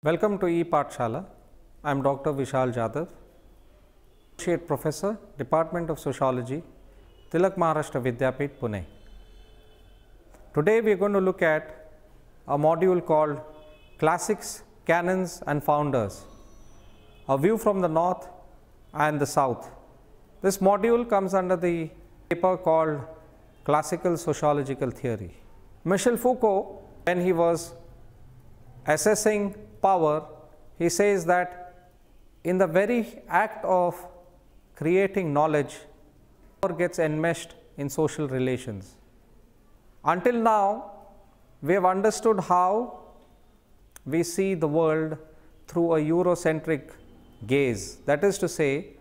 Welcome to E-Pathshala. I am Dr. Vishal Jadhav, Associate Professor, Department of Sociology, Tilak Maharashtra Vidya-mitra, Pune. Today we are going to look at a module called Classics, Canons and Founders, a view from the north and the south. This module comes under the paper called Classical Sociological Theory. Michel Foucault, when he was assessing power, he says that in the very act of creating knowledge, power gets enmeshed in social relations. Until now, we have understood how we see the world through a Eurocentric gaze. That is to say,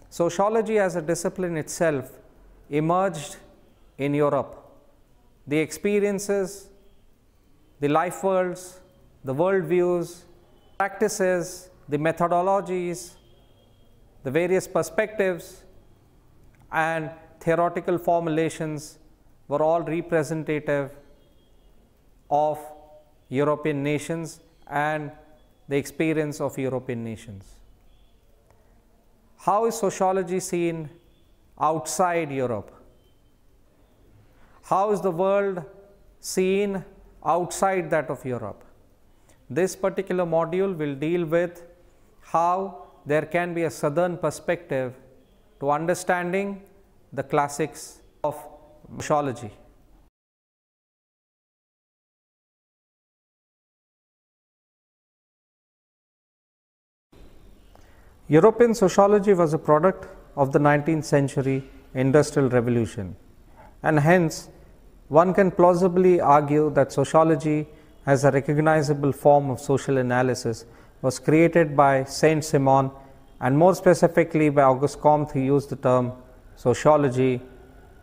sociology as a discipline itself emerged in Europe. The experiences, the life worlds, the worldviews, practices, the methodologies, the various perspectives and theoretical formulations were all representative of European nations and the experience of European nations. How is sociology seen outside Europe? How is the world seen outside that of Europe? This particular module will deal with how there can be a southern perspective to understanding the classics of sociology. European sociology was a product of the 19th century Industrial Revolution, and hence one can plausibly argue that sociology as a recognizable form of social analysis was created by Saint-Simon, and more specifically by Auguste Comte, who used the term sociology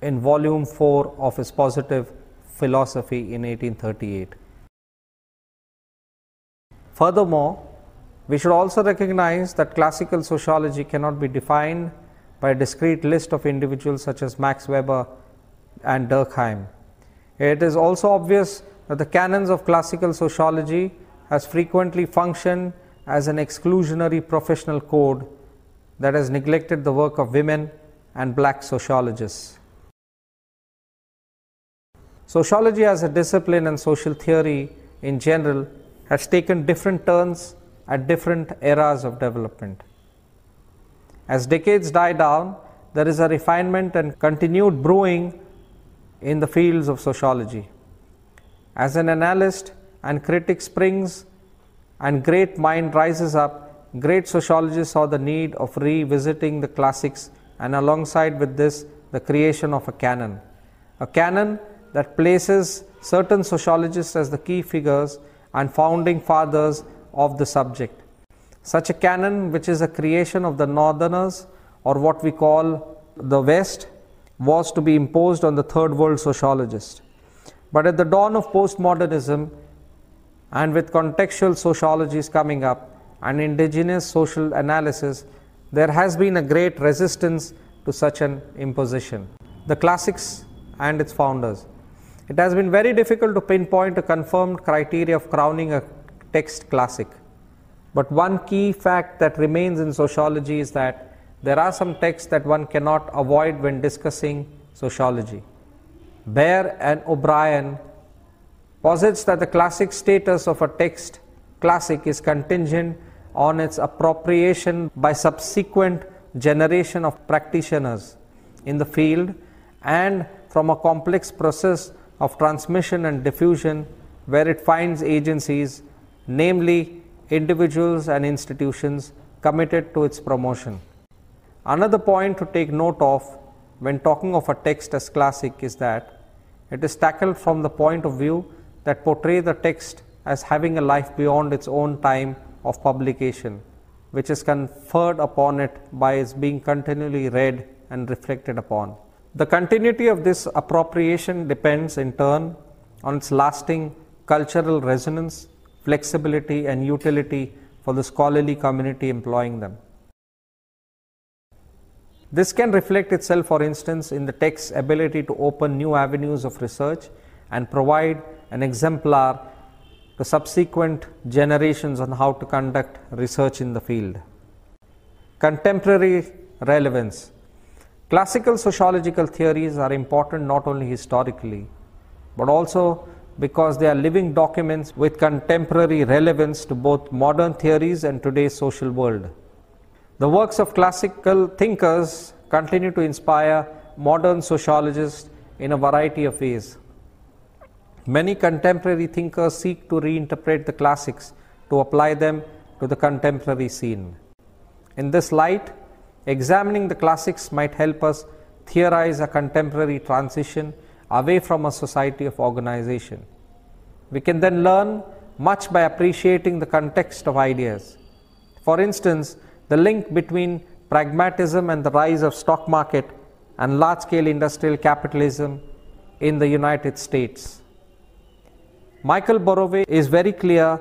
in volume 4 of his Positive Philosophy in 1838. Furthermore, we should also recognize that classical sociology cannot be defined by a discrete list of individuals such as Max Weber and Durkheim. It is also obvious that the canons of classical sociology has frequently functioned as an exclusionary professional code that has neglected the work of women and black sociologists. Sociology as a discipline and social theory in general has taken different turns at different eras of development. As decades die down, there is a refinement and continued brewing in the fields of sociology. As an analyst and critic springs and great mind rises up, great sociologists saw the need of revisiting the classics, and alongside with this, the creation of a canon that places certain sociologists as the key figures and founding fathers of the subject. Such a canon, which is a creation of the Northerners, or what we call the West, was to be imposed on the third world sociologists. But at the dawn of postmodernism, and with contextual sociologies coming up and indigenous social analysis, there has been a great resistance to such an imposition. The classics and its founders. It has been very difficult to pinpoint a confirmed criteria of crowning a text classic. But one key fact that remains in sociology is that there are some texts that one cannot avoid when discussing sociology. Baer and O'Brien posits that the classic status of a text classic is contingent on its appropriation by subsequent generation of practitioners in the field and from a complex process of transmission and diffusion where it finds agencies, namely individuals and institutions, committed to its promotion. Another point to take note of when talking of a text as classic is that it is tackled from the point of view that portray the text as having a life beyond its own time of publication, which is conferred upon it by its being continually read and reflected upon. The continuity of this appropriation depends in turn on its lasting cultural resonance, flexibility and utility for the scholarly community employing them. This can reflect itself, for instance, in the text's ability to open new avenues of research and provide an exemplar to subsequent generations on how to conduct research in the field. Contemporary relevance. Classical sociological theories are important not only historically, but also because they are living documents with contemporary relevance to both modern theories and today's social world. The works of classical thinkers continue to inspire modern sociologists in a variety of ways. Many contemporary thinkers seek to reinterpret the classics to apply them to the contemporary scene. In this light, examining the classics might help us theorize a contemporary transition away from a society of organization. We can then learn much by appreciating the context of ideas. For instance, the link between pragmatism and the rise of stock market and large-scale industrial capitalism in the United States. Michael Boroway is very clear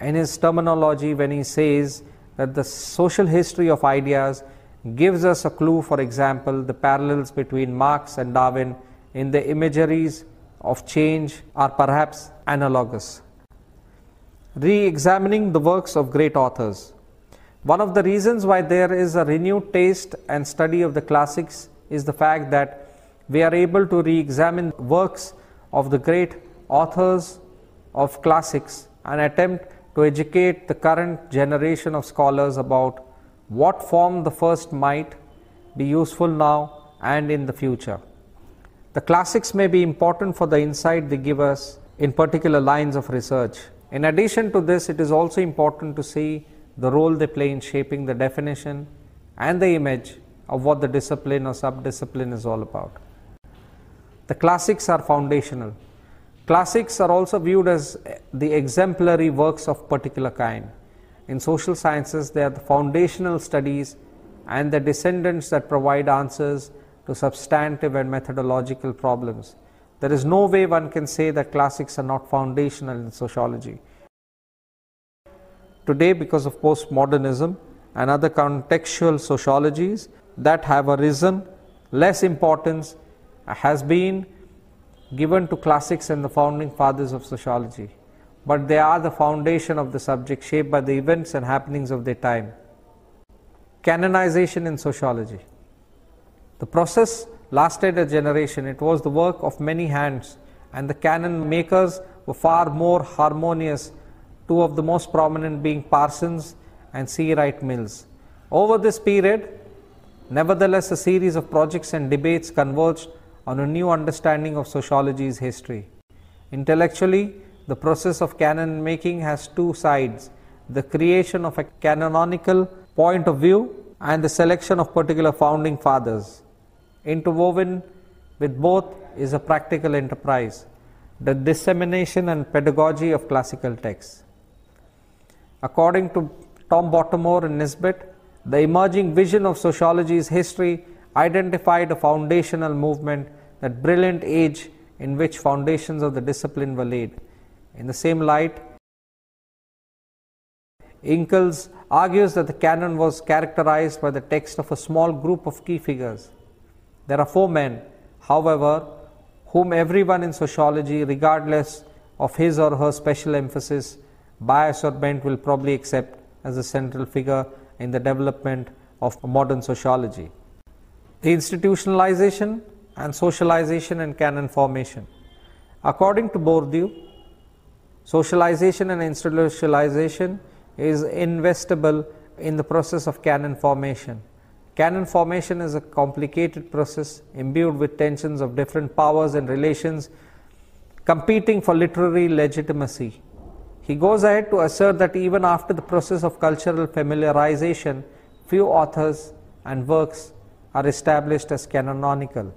in his terminology when he says that the social history of ideas gives us a clue. For example, the parallels between Marx and Darwin in the imageries of change are perhaps analogous. Re-examining the works of great authors. One of the reasons why there is a renewed taste and study of the classics is the fact that we are able to re-examine works of the great authors of classics and attempt to educate the current generation of scholars about what form the first might be useful now and in the future. The classics may be important for the insight they give us in particular lines of research. In addition to this, it is also important to see the role they play in shaping the definition and the image of what the discipline or subdiscipline is all about. The classics are foundational. Classics are also viewed as the exemplary works of particular kind. In social sciences, they are the foundational studies and the descendants that provide answers to substantive and methodological problems. There is no way one can say that classics are not foundational in sociology. Today, because of postmodernism and other contextual sociologies that have arisen, less importance has been given to classics and the founding fathers of sociology. But they are the foundation of the subject, shaped by the events and happenings of their time. Canonization in sociology. The process lasted a generation. It was the work of many hands, and the canon makers were far more harmonious, two of the most prominent being Parsons and C. Wright Mills. Over this period, nevertheless, a series of projects and debates converged on a new understanding of sociology's history. Intellectually, the process of canon making has two sides: the creation of a canonical point of view and the selection of particular founding fathers. Interwoven with both is a practical enterprise, the dissemination and pedagogy of classical texts. According to Tom Bottomore and Nisbet, the emerging vision of sociology's history identified a foundational movement, that brilliant age in which foundations of the discipline were laid. In the same light, Ingalls argues that the canon was characterized by the text of a small group of key figures. There are 4 men, however, whom everyone in sociology, regardless of his or her special emphasis, bias or bent, will probably accept as a central figure in the development of modern sociology: the institutionalization and socialization and canon formation. According to Bourdieu, socialization and institutionalization is investable in the process of canon formation. Canon formation is a complicated process imbued with tensions of different powers and relations competing for literary legitimacy. He goes ahead to assert that even after the process of cultural familiarization, few authors and works are established as canonical.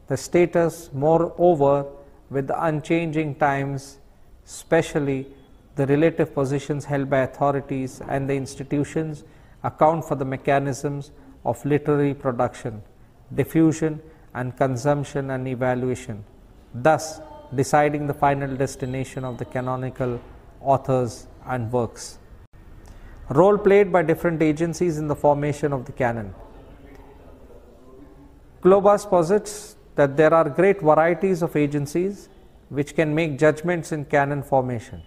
The status, moreover, with the unchanging times, especially the relative positions held by authorities and the institutions, account for the mechanisms of literary production, diffusion and consumption and evaluation, thus deciding the final destination of the canonical authors and works. Role played by different agencies in the formation of the canon. Klobas posits that there are great varieties of agencies which can make judgments in canon formation.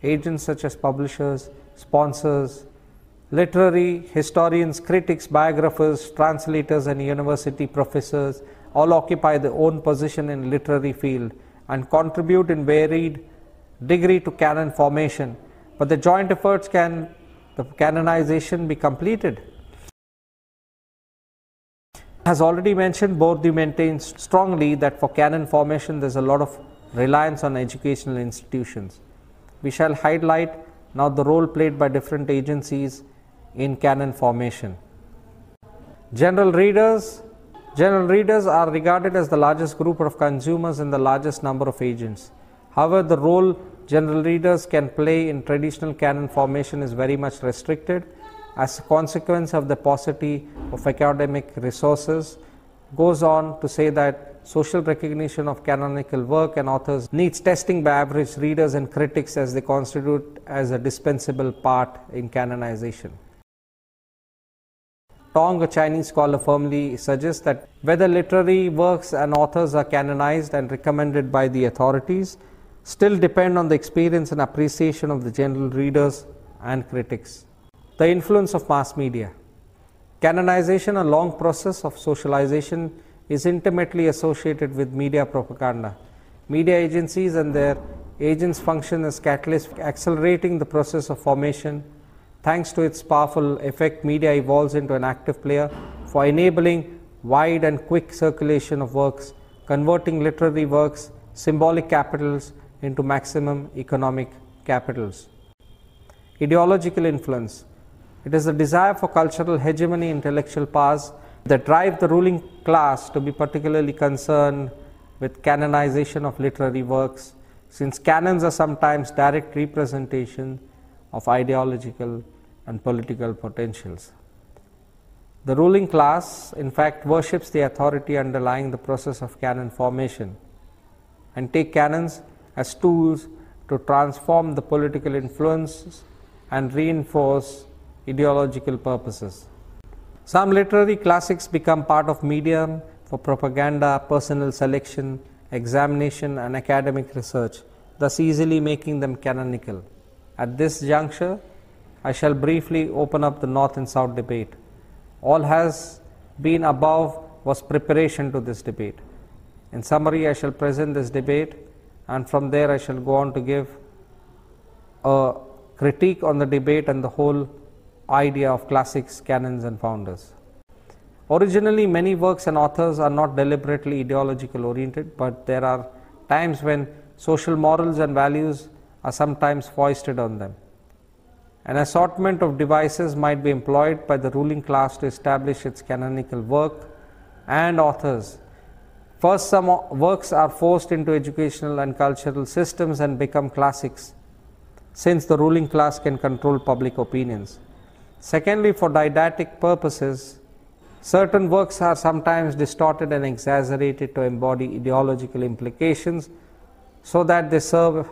agents such as publishers, sponsors, literary historians, critics, biographers, translators, and university professors all occupy their own position in literary field and contribute in varied degree to canon formation, but the joint efforts can the canonization be completed? As already mentioned, Bourdieu maintains strongly that for canon formation there is a lot of reliance on educational institutions. We shall highlight now the role played by different agencies in canon formation. General readers are regarded as the largest group of consumers and the largest number of agents. However, the role general readers can play in traditional canon formation is very much restricted as a consequence of the paucity of academic resources. Goes on to say that social recognition of canonical work and authors needs testing by average readers and critics as they constitute as a dispensable part in canonization. Tong, a Chinese scholar, firmly suggests that whether literary works and authors are canonized and recommended by the authorities still depend on the experience and appreciation of the general readers and critics. The influence of mass media. Canonization, a long process of socialization, is intimately associated with media propaganda. Media agencies and their agents function as catalysts accelerating the process of formation. Thanks to its powerful effect, media evolves into an active player for enabling wide and quick circulation of works, converting literary works, symbolic capitals, into maximum economic capitals. Ideological influence. It is the desire for cultural hegemony, intellectual powers that drive the ruling class to be particularly concerned with canonization of literary works, since canons are sometimes direct representation of ideological and political potentials. The ruling class, in fact, worships the authority underlying the process of canon formation and take canons as tools to transform the political influences and reinforce ideological purposes. Some literary classics become part of medium for propaganda, personal selection, examination, and academic research, thus easily making them canonical. At this juncture, I shall briefly open up the North and South debate. All has been above was preparation to this debate. In summary, I shall present this debate, and from there I shall go on to give a critique on the debate and the whole idea of classics, canons, and founders. Originally, many works and authors are not deliberately ideological oriented, but there are times when social morals and values are sometimes foisted on them. An assortment of devices might be employed by the ruling class to establish its canonical work and authors. First, some works are forced into educational and cultural systems and become classics, since the ruling class can control public opinions. Secondly, for didactic purposes, certain works are sometimes distorted and exaggerated to embody ideological implications so that they serve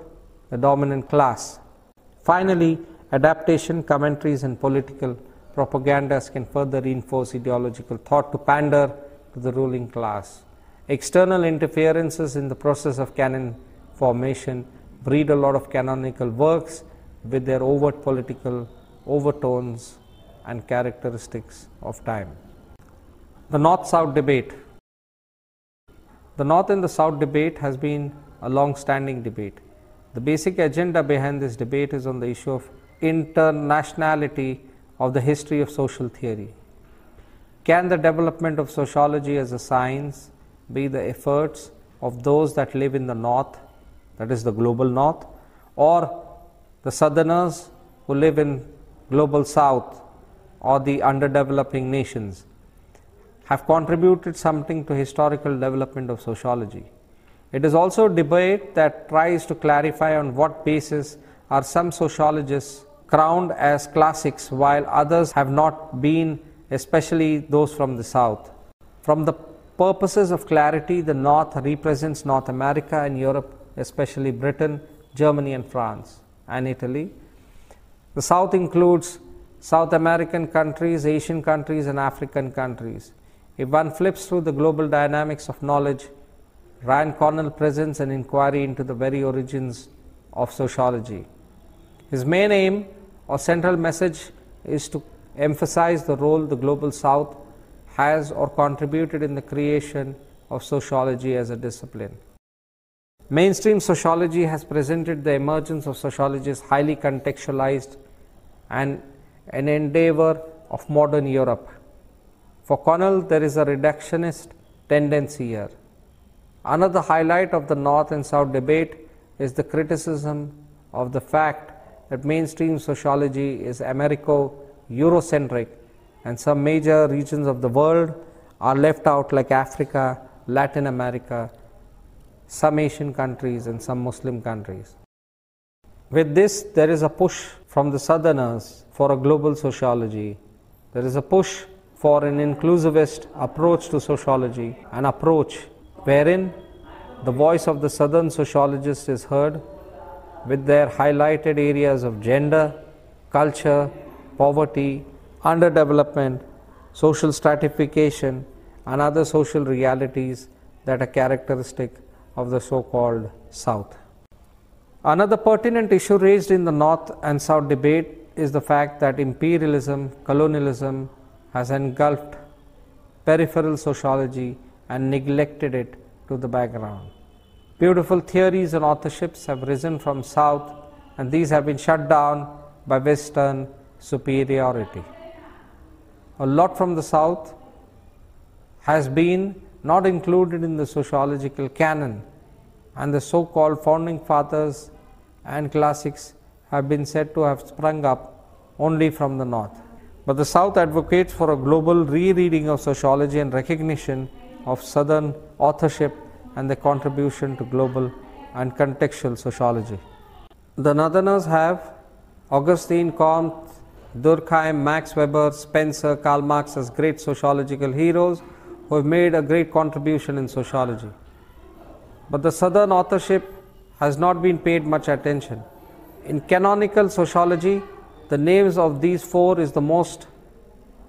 the dominant class. Finally, adaptation, commentaries, and political propagandas can further reinforce ideological thought to pander to the ruling class. External interferences in the process of canon formation breed a lot of canonical works with their overt political overtones and characteristics of time. The North-South debate. The North and the South debate has been a long-standing debate. The basic agenda behind this debate is on the issue of internationality of the history of social theory. Can the development of sociology as a science be the efforts of those that live in the North, that is the global North, or the Southerners who live in global South or the underdeveloping nations, have contributed something to historical development of sociology? It is also a debate that tries to clarify on what basis are some sociologists crowned as classics while others have not been, especially those from the South. From the purposes of clarity, the North represents North America and Europe, especially Britain, Germany, and France, and Italy. The South includes South American countries, Asian countries, and African countries. If one flips through the global dynamics of knowledge, Ryan Cornell presents an inquiry into the very origins of sociology. His main aim or central message is to emphasize the role the Global South has or contributed in the creation of sociology as a discipline. Mainstream sociology has presented the emergence of sociology as highly contextualized and an endeavor of modern Europe. For Connell, there is a reductionist tendency here. Another highlight of the North and South debate is the criticism of the fact that mainstream sociology is Americo-Eurocentric and some major regions of the world are left out, like Africa, Latin America, some Asian countries and some Muslim countries. With this, there is a push from the Southerners for a global sociology. There is a push for an inclusivist approach to sociology, an approach wherein the voice of the Southern sociologist is heard with their highlighted areas of gender, culture, poverty, underdevelopment, social stratification, and other social realities that are characteristic of the so-called South. Another pertinent issue raised in the North and South debate is the fact that imperialism, colonialism has engulfed peripheral sociology and neglected it to the background. Beautiful theories and authorships have risen from South, and these have been shut down by Western superiority. A lot from the South has been not included in the sociological canon, and the so-called founding fathers and classics have been said to have sprung up only from the North. But the South advocates for a global rereading of sociology and recognition of Southern authorship and their contribution to global and contextual sociology. The Northerners have Augustine, Comte, Durkheim, Max Weber, Spencer, Karl Marx as great sociological heroes who have made a great contribution in sociology. But the Southern authorship has not been paid much attention. In canonical sociology, the names of these four is the most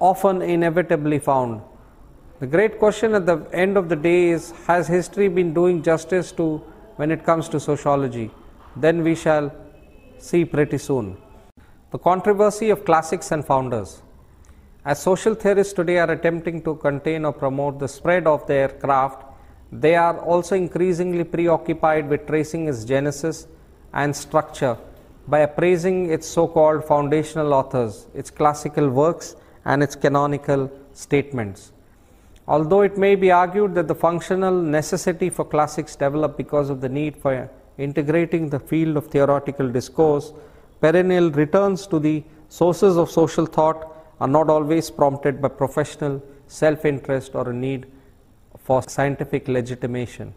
often inevitably found. The great question at the end of the day is, has history been doing justice to when it comes to sociology? Then we shall see pretty soon. The controversy of classics and founders. As social theorists today are attempting to contain or promote the spread of their craft, they are also increasingly preoccupied with tracing its genesis and structure by appraising its so-called foundational authors, its classical works, and its canonical statements. Although it may be argued that the functional necessity for classics developed because of the need for integrating the field of theoretical discourse, perennial returns to the sources of social thought are not always prompted by professional self-interest or a need for scientific legitimation.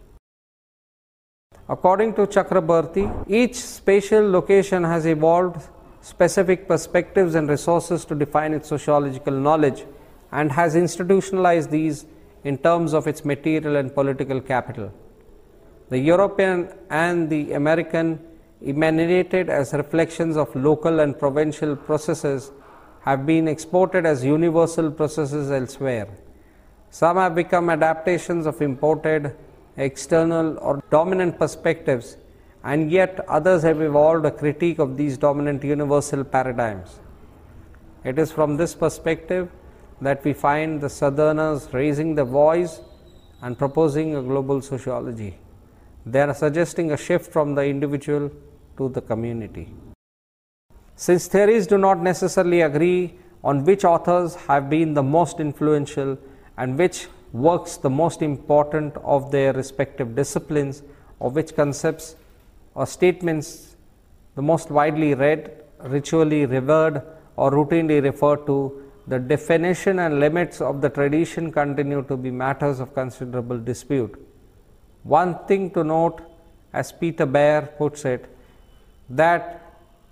According to Chakrabarti, each spatial location has evolved specific perspectives and resources to define its sociological knowledge and has institutionalized these in terms of its material and political capital. The European and the American, emanated as reflections of local and provincial processes, have been exported as universal processes elsewhere. Some have become adaptations of imported, external or dominant perspectives, and yet others have evolved a critique of these dominant universal paradigms. It is from this perspective that we find the Southerners raising the voice and proposing a global sociology. They are suggesting a shift from the individual to the community. Since theories do not necessarily agree on which authors have been the most influential and which works the most important of their respective disciplines, or which concepts or statements the most widely read, ritually revered, or routinely referred to, the definition and limits of the tradition continue to be matters of considerable dispute. One thing to note, as Peter Baer puts it, that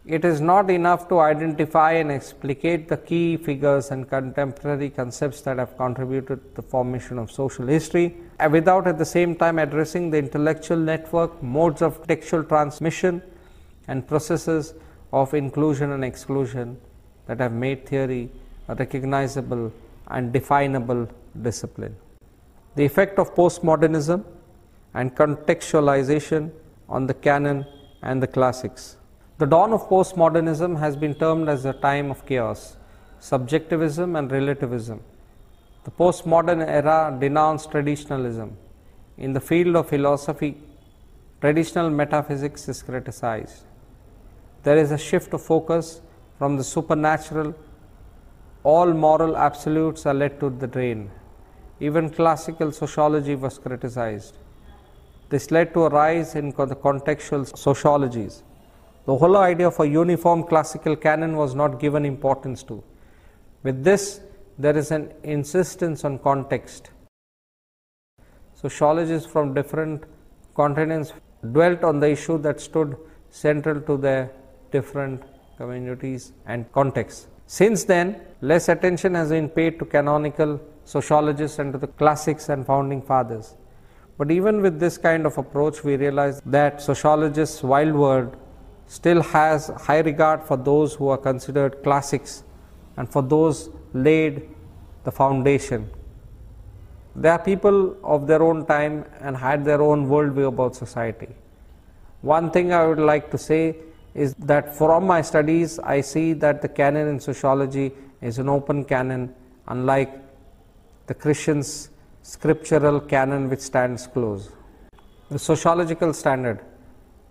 it is not enough to identify and explicate the key figures and contemporary concepts that have contributed to the formation of social history, without at the same time addressing the intellectual network, modes of textual transmission, and processes of inclusion and exclusion that have made theory a recognizable and definable discipline. The effect of postmodernism and contextualization on the canon and the classics. The dawn of postmodernism has been termed as a time of chaos, subjectivism and relativism. The postmodern era denounced traditionalism. In the field of philosophy, traditional metaphysics is criticized. There is a shift of focus from the supernatural. All moral absolutes are led to the drain. Even classical sociology was criticized. This led to a rise in the contextual sociologies. The whole idea of a uniform classical canon was not given importance to. With this, there is an insistence on context. Sociologists from different continents dwelt on the issue that stood central to their different communities and contexts. Since then, less attention has been paid to canonical sociologists and to the classics and founding fathers. But even with this kind of approach, we realize that sociologists' wild world still has high regard for those who are considered classics and for those laid the foundation. They are people of their own time and had their own worldview about society. One thing I would like to say is that from my studies, I see that the canon in sociology is an open canon, unlike the Christian's scriptural canon which stands close. The sociological standard.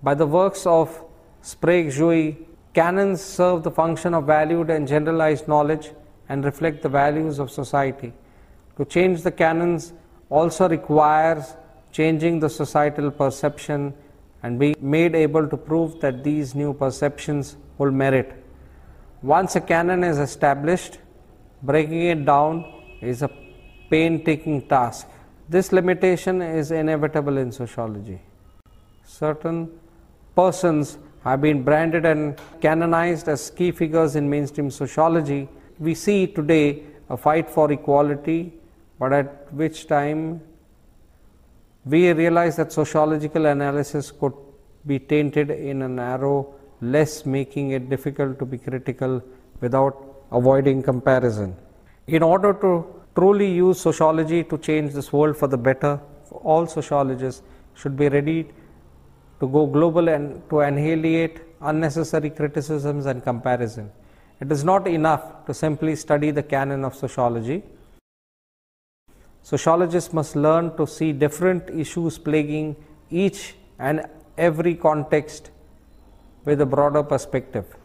By the works of Sprague-Jouy, canons serve the function of valued and generalized knowledge and reflect the values of society. To change the canons also requires changing the societal perception and be made able to prove that these new perceptions hold merit. Once a canon is established, breaking it down is a painstaking task. This limitation is inevitable in sociology. Certain persons have been branded and canonized as key figures in mainstream sociology. We see today a fight for equality, but at which time we realize that sociological analysis could be tainted in a narrow less, making it difficult to be critical without avoiding comparison. In order to truly use sociology to change this world for the better, all sociologists should be ready to go global and to annihilate unnecessary criticisms and comparison. It is not enough to simply study the canon of sociology. Sociologists must learn to see different issues plaguing each and every context with a broader perspective.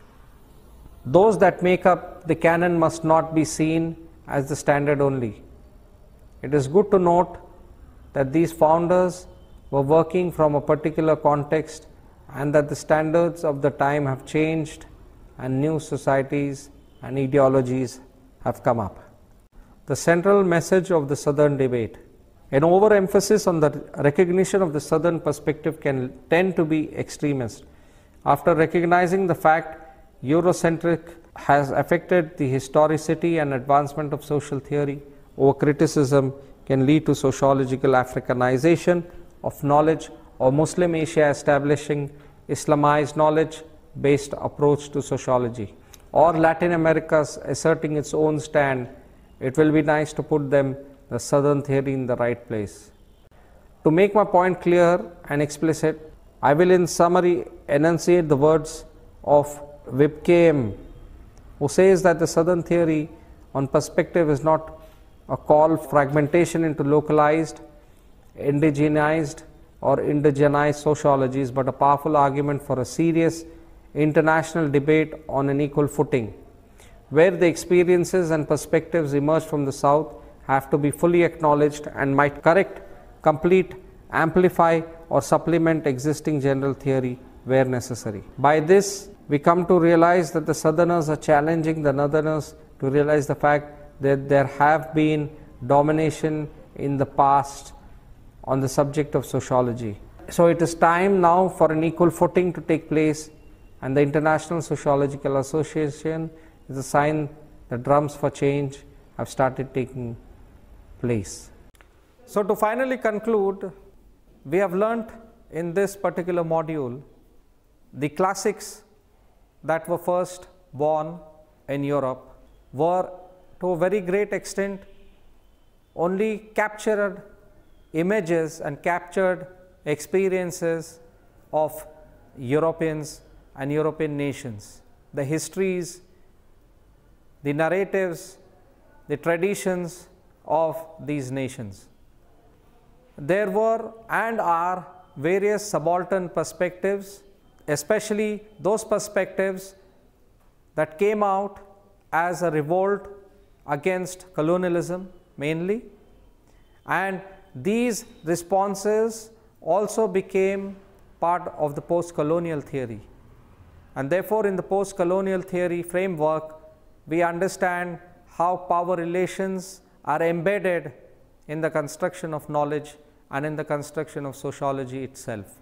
Those that make up the canon must not be seen as the standard only. It is good to note that these founders were working from a particular context and that the standards of the time have changed and new societies and ideologies have come up. The central message of the Southern debate. An overemphasis on the recognition of the Southern perspective can tend to be extremist. After recognizing the fact Eurocentric has affected the historicity and advancement of social theory, over-criticism can lead to sociological Africanization of knowledge, or Muslim Asia establishing Islamized knowledge-based approach to sociology, or Latin America's asserting its own stand. It will be nice to put the Southern theory in the right place. To make my point clear and explicit, I will in summary enunciate the words of Vidya-mitra, who says that the Southern theory on perspective is not a call for fragmentation into localized, indigenized or indigenized sociologies, but a powerful argument for a serious international debate on an equal footing, where the experiences and perspectives emerged from the South have to be fully acknowledged and might correct, complete, amplify or supplement existing general theory where necessary. By this, we come to realize that the Southerners are challenging the Northerners to realize the fact that there have been domination in the past on the subject of sociology. So it is time now for an equal footing to take place, and the International Sociological Association is a sign that drums for change have started taking place. So to finally conclude, we have learnt in this particular module the classics that were first born in Europe were to a very great extent only captured images and captured experiences of Europeans and European nations, the histories, the narratives, the traditions of these nations. There were and are various subaltern perspectives, especially those perspectives that came out as a revolt against colonialism mainly, and these responses also became part of the post-colonial theory. And therefore, in the post-colonial theory framework, we understand how power relations are embedded in the construction of knowledge and in the construction of sociology itself.